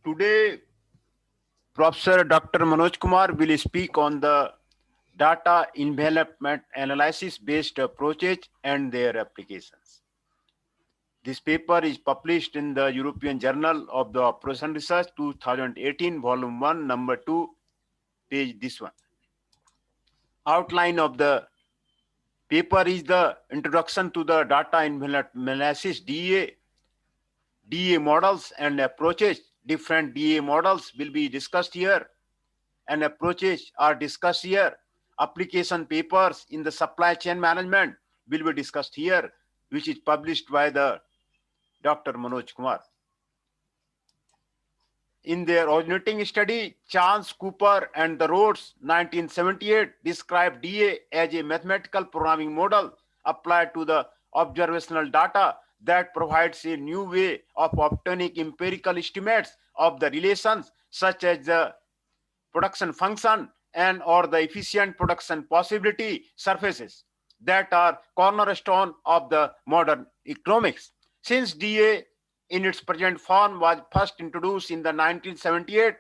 Today, Professor Dr. Manoj Kumar will speak on the data envelopment analysis based approaches and their applications. This paper is published in the European Journal of the Operation Research 2018, Volume 1, Number 2, page this one. Outline of the paper is the introduction to the data envelopment analysis, DA models and approaches. Different DA models will be discussed here and approaches are discussed here. Application papers in the supply chain management will be discussed here, which is published by the Dr. Manoj Kumar. In their originating study, Chance, Cooper, and the Rhodes 1978 described DA as a mathematical programming model applied to the observational data that provides a new way of obtaining empirical estimates of the relations such as the production function and or the efficient production possibility surfaces that are cornerstone of the modern economics. Since DA in its present form was first introduced in the 1978,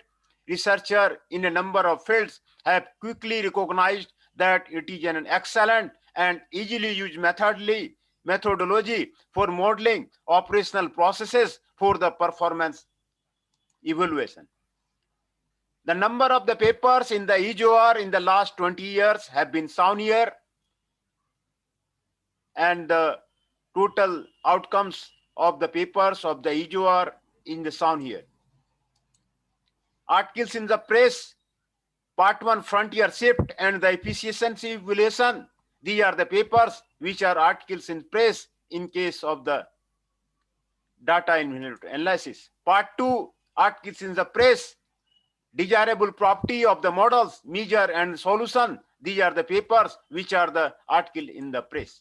researchers in a number of fields have quickly recognized that it is an excellent and easily used methodology for modeling operational processes for the performance evaluation. The number of the papers in the EJOR in the last 20 years have been shown here, and the total outcomes of the papers of the EJOR in the shown here. Articles in the press, Part 1, Frontier Shift and the Efficiency Evaluation. These are the papers which are articles in press in case of the data analysis. Part 2, articles in the press, Desirable Property of the Models, Measure and Solution. These are the papers which are the article in the press.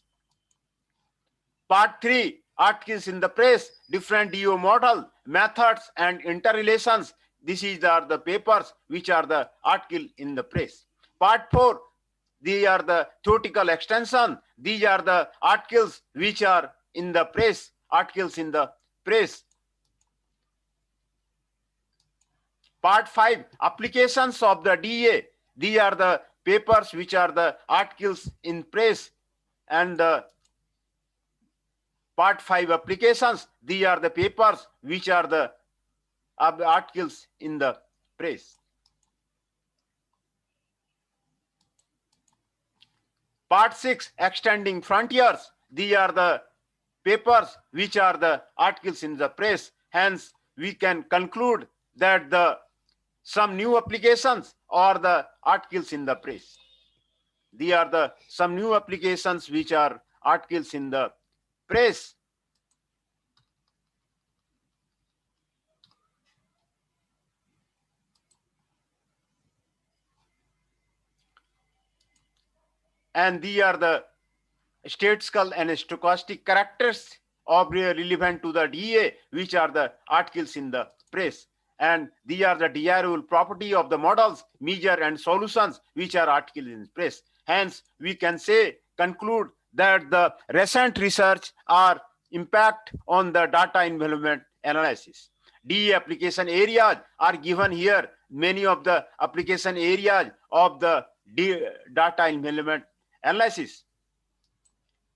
Part 3, articles in the press, Different DO model, Methods and Interrelations. These are the papers which are the article in the press. Part 4, these are the theoretical extension. These are the articles which are in the press, articles in the press. Part 5, applications of the DA. These are the papers which are the articles in press, and the Part 5 applications. These are the papers which are the articles in the press. Part 6, extending frontiers. These are the papers which are the articles in the press. Hence, we can conclude that some new applications are the articles in the press. These are some new applications which are articles in the press. And these are the statistical and stochastic characters of relevant to the DA, which are the articles in the press. And these are the desirable property of the models, measure and solutions, which are articles in the press. Hence, we can conclude that the recent research are impact on the data envelopment analysis. DA application areas are given here. Many of the application areas of the data envelopment analysis.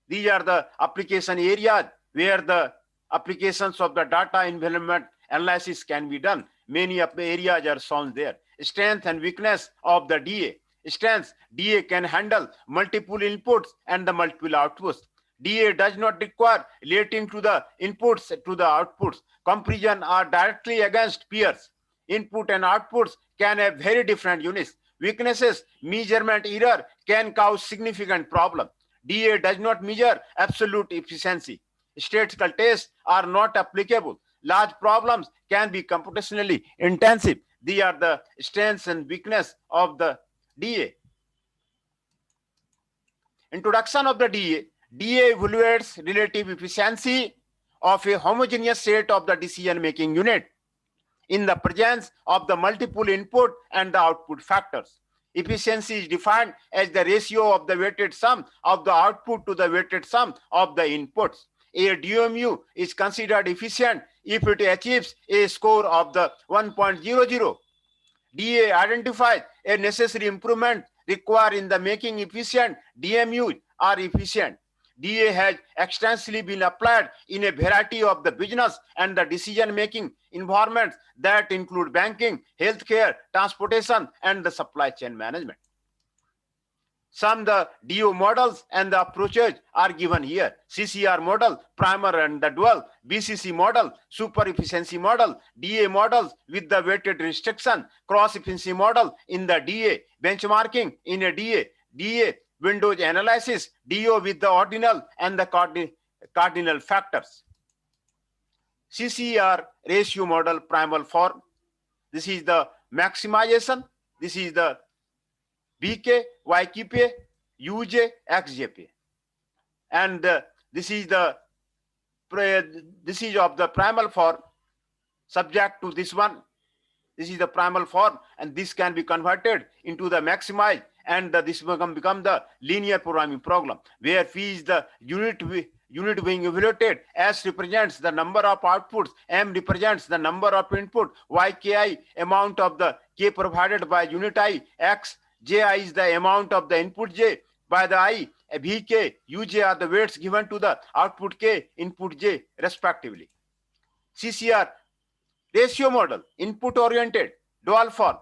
These are the application areas where the applications of the data envelopment analysis can be done. Many of the areas are shown there. Strength and weakness of the DA. Strength, DA can handle multiple inputs and the multiple outputs. DA does not require relating to the inputs to the outputs. Comparison are directly against peers. Input and outputs can have very different units. Weaknesses, measurement error can cause significant problem. DA does not measure absolute efficiency. Statistical tests are not applicable. Large problems can be computationally intensive. These are the strengths and weakness of the DA. Introduction of the DA. DA evaluates relative efficiency of a homogeneous set of the decision-making unit in the presence of the multiple input and the output factors. Efficiency is defined as the ratio of the weighted sum of the output to the weighted sum of the inputs. A DMU is considered efficient if it achieves a score of the 1.00. DA identifies a necessary improvement required in the making efficient DMUs are efficient. DA has extensively been applied in a variety of the business and the decision-making environments that include banking, healthcare, transportation, and the supply chain management. Some the DO models and the approaches are given here. CCR model, primer and the dual, BCC model, super efficiency model, DA models with the weighted restriction, cross efficiency model in the DA, benchmarking in a DA windows analysis, DO with the ordinal and the cardinal factors. CCR ratio model primal form. This is the maximization. This is the BK, YKP, UJ, XJP. And this is of the primal form subject to this one. This is the primal form, and this can be converted into the maximize, and this become the linear programming program, where phi is the unit being evaluated. S represents the number of outputs, M represents the number of input, YKI amount of the K provided by unit I, X, Ji is the amount of the input J by the I, Vk, Uj are the weights given to the output K, input J respectively. CCR ratio model, input oriented, dual form.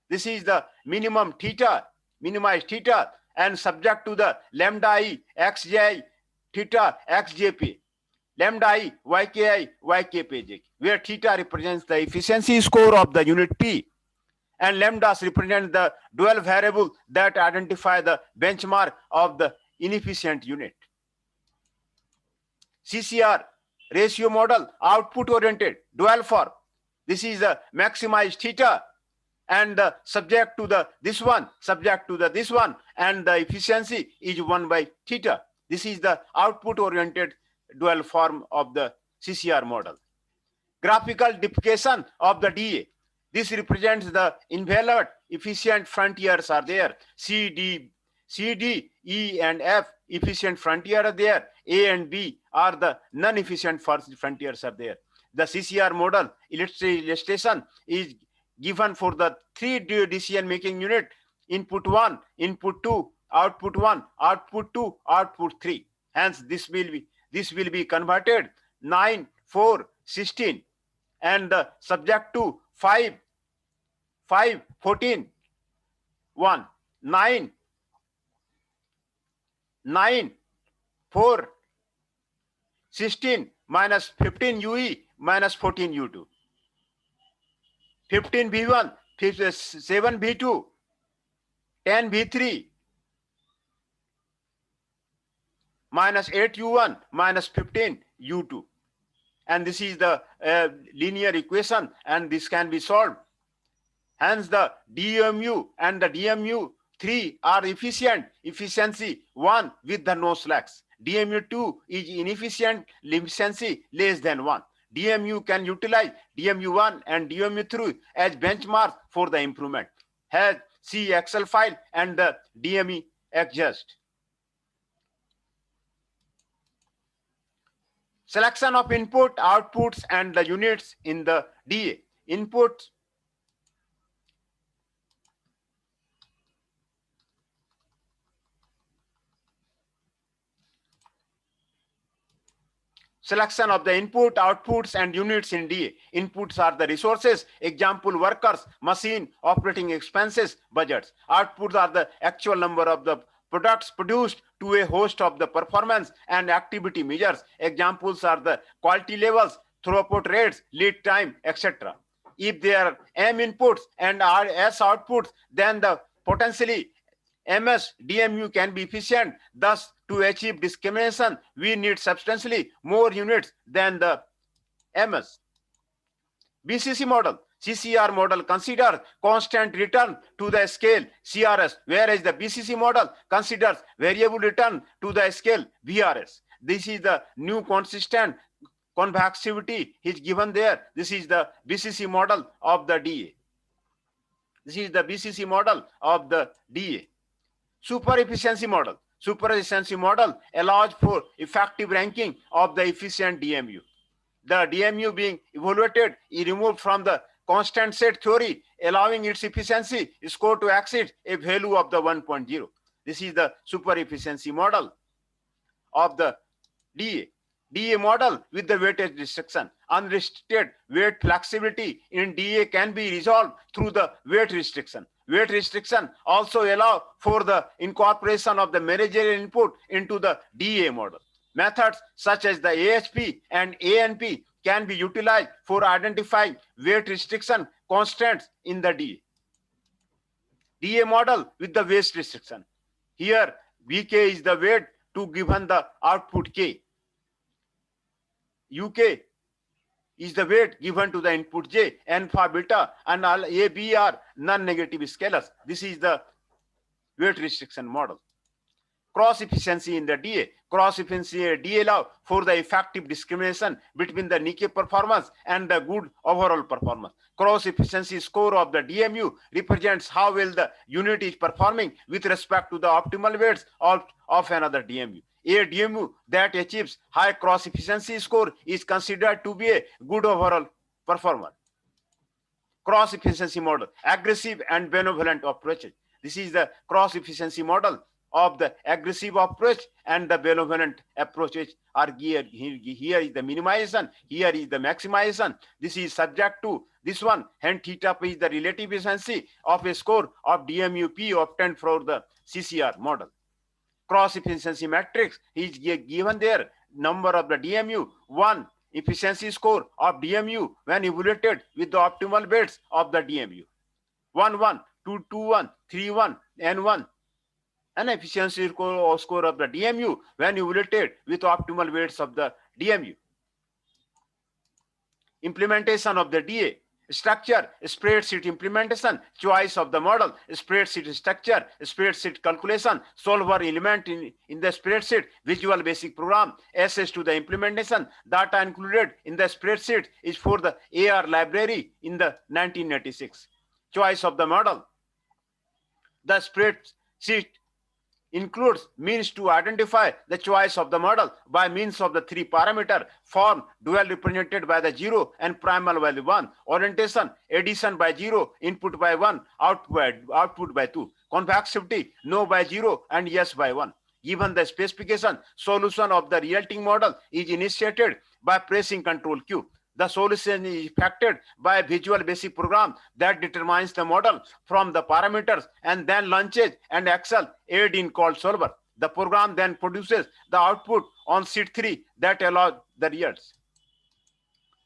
This is the minimum theta, minimized theta, and subject to the lambda I, Xji, theta, Xjp, lambda I, Yki, Ykpj, where theta represents the efficiency score of the unit P, and lambdas represent the dual variable that identify the benchmark of the inefficient unit. CCR ratio model, output oriented, dual form. This is the maximized theta, and subject to the this one, and the efficiency is 1 by theta. This is the output oriented dual form of the CCR model. Graphical depiction of the DA. This represents the enveloped efficient frontiers are there. C, D, E, and F efficient frontier are there. A and B are the non-efficient frontiers are there. The CCR model illustration is given for the 3 decision-making unit: input 1, input 2, output 1, output 2, output 3. Hence, this will be converted 9, 4, 16, and the subject to 5, 14, 1, 9, 4, 16 minus 15 UE minus 14 U2. 15 V1, 7 V2, 10 V3, minus 8 U1 minus 15 U2. And this is the linear equation, and this can be solved. Hence, the DMU and the DMU3 are efficient, efficiency 1 with the no slacks. DMU2 is inefficient, efficiency less than 1. DMU can utilize DMU1 and DMU3 as benchmarks for the improvement. Has see Excel file and the DME adjust. Selection of input, outputs, and the units in the DA. Input, selection of the input, outputs, and units in DA. Inputs are the resources, example workers, machine, operating expenses, budgets. Outputs are the actual number of the products produced to a host of the performance and activity measures. Examples are the quality levels, throughput rates, lead time, etc. If there are M inputs and S outputs, then the potentially MS DMU can be efficient. Thus, to achieve discrimination, we need substantially more units than the MS. BCC model. CCR model considers constant return to the scale CRS, whereas the BCC model considers variable return to the scale VRS. This is the new consistent convexity is given there. This is the BCC model of the DA. This is the BCC model of the DA. Super efficiency model. Super efficiency model allows for effective ranking of the efficient DMU. the DMU being evaluated is removed from the constant set theory, allowing its efficiency score to exceed a value of the 1.0. This is the super efficiency model of the DA. DA model with the weightage restriction. Unrestricted weight flexibility in DA can be resolved through the weight restriction. Weight restriction also allow for the incorporation of the managerial input into the DA model. Methods such as the AHP and ANP can be utilized for identifying weight restriction constants in the DA. DA model with the weight restriction. Here, Vk is the weight to given the output K. UK is the weight given to the input J, alpha, beta, and all A, B are non-negative scalars. This is the weight restriction model. Cross efficiency in the DA. Cross efficiency in the DA allow for the effective discrimination between the Nikkei performance and the good overall performance. Cross efficiency score of the DMU represents how well the unit is performing with respect to the optimal weights of another DMU. A DMU that achieves high cross efficiency score is considered to be a good overall performer. Cross efficiency model, aggressive and benevolent approaches. This is the cross efficiency model of the aggressive approach and the benevolent approaches are here. Here is the minimization, here is the maximization. This is subject to this one, and theta is the relative efficiency of a score of DMU P obtained for the CCR model. Cross efficiency matrix is given there, number of the DMU, 1 efficiency score of DMU when evaluated with the optimal weights of the DMU. 1, 1, 2, 2, 1, 3, 1, and 1. An efficiency score of the DMU when evaluated with optimal weights of the DMU. Implementation of the DA. Structure, spreadsheet implementation, choice of the model, spreadsheet structure, spreadsheet calculation, solver element in the spreadsheet, visual basic program, access to the implementation, data included in the spreadsheet is for the AR library in the 1986. Choice of the model. The spreadsheet includes means to identify the choice of the model by means of the 3 parameter form, dual represented by the 0 and primal value 1, orientation, addition by 0, input by 1, output by 2, convexity, no by 0 and yes by 1. Given the specification, solution of the resulting model is initiated by pressing Ctrl Q. The solution is effected by a visual basic program that determines the model from the parameters and then launches an Excel add-in called solver. The program then produces the output on sheet 3 that allows the results.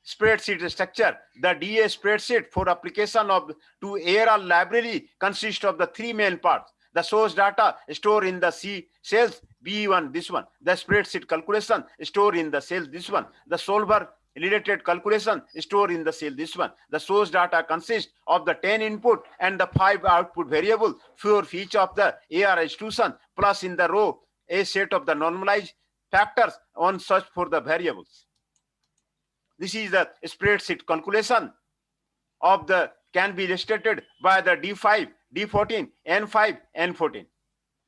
Spreadsheet structure. The DA spreadsheet for application of to AR library consists of the 3 main parts. The source data stored in the C cells B1, this one. The spreadsheet calculation stored in the cells, this one. The solver related calculation stored in the cell, this one. The source data consists of the 10 input and the 5 output variable for each of the AR institution, plus in the row a set of the normalized factors on search for the variables. This is the spreadsheet calculation of the can be illustrated by the D5, D14, N5, N14.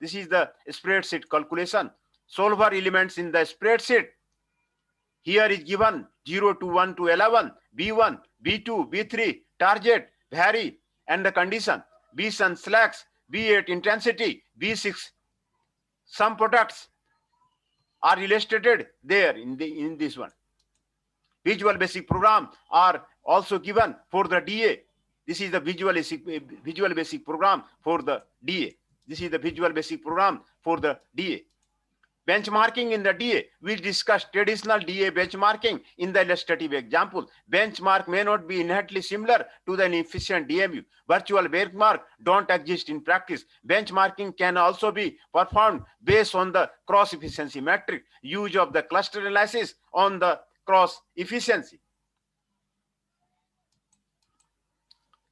This is the spreadsheet calculation. Solver elements in the spreadsheet. Here is given 0 to 1 to 11, B1, B2, B3, target, vary, and the condition, B7 slacks, B8 intensity, B6 sum products are illustrated there in this one. Visual basic program are also given for the DA. This is the visual basic program for the DA. This is the visual basic program for the DA. Benchmarking in the DA. We discussed traditional DA benchmarking in the illustrative example. Benchmark may not be inherently similar to the efficient DMU. Virtual benchmark don't exist in practice. Benchmarking can also be performed based on the cross efficiency metric, use of the cluster analysis on the cross efficiency.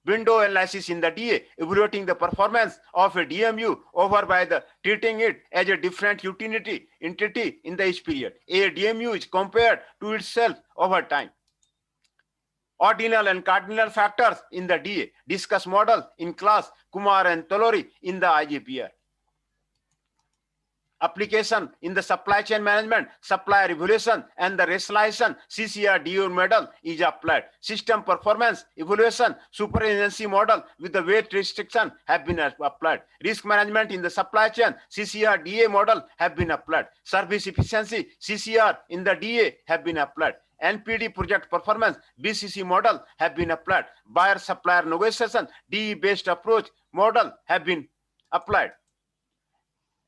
Window analysis in the DA, evaluating the performance of a DMU over by the treating it as a different utility entity in the each period. A DMU is compared to itself over time. Ordinal and cardinal factors in the DA. Discuss model in class Kumar and Tolori in the IGPR. application in the supply chain management, supplier evaluation, and the rationalization, CCR DO model is applied. System performance evaluation, superintendency model with the weight restriction have been applied. Risk management in the supply chain, CCR DA model have been applied. Service efficiency, CCR in the DA have been applied. NPD project performance, BCC model have been applied. Buyer supplier negotiation, DE based approach model have been applied.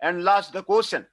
And last, the question,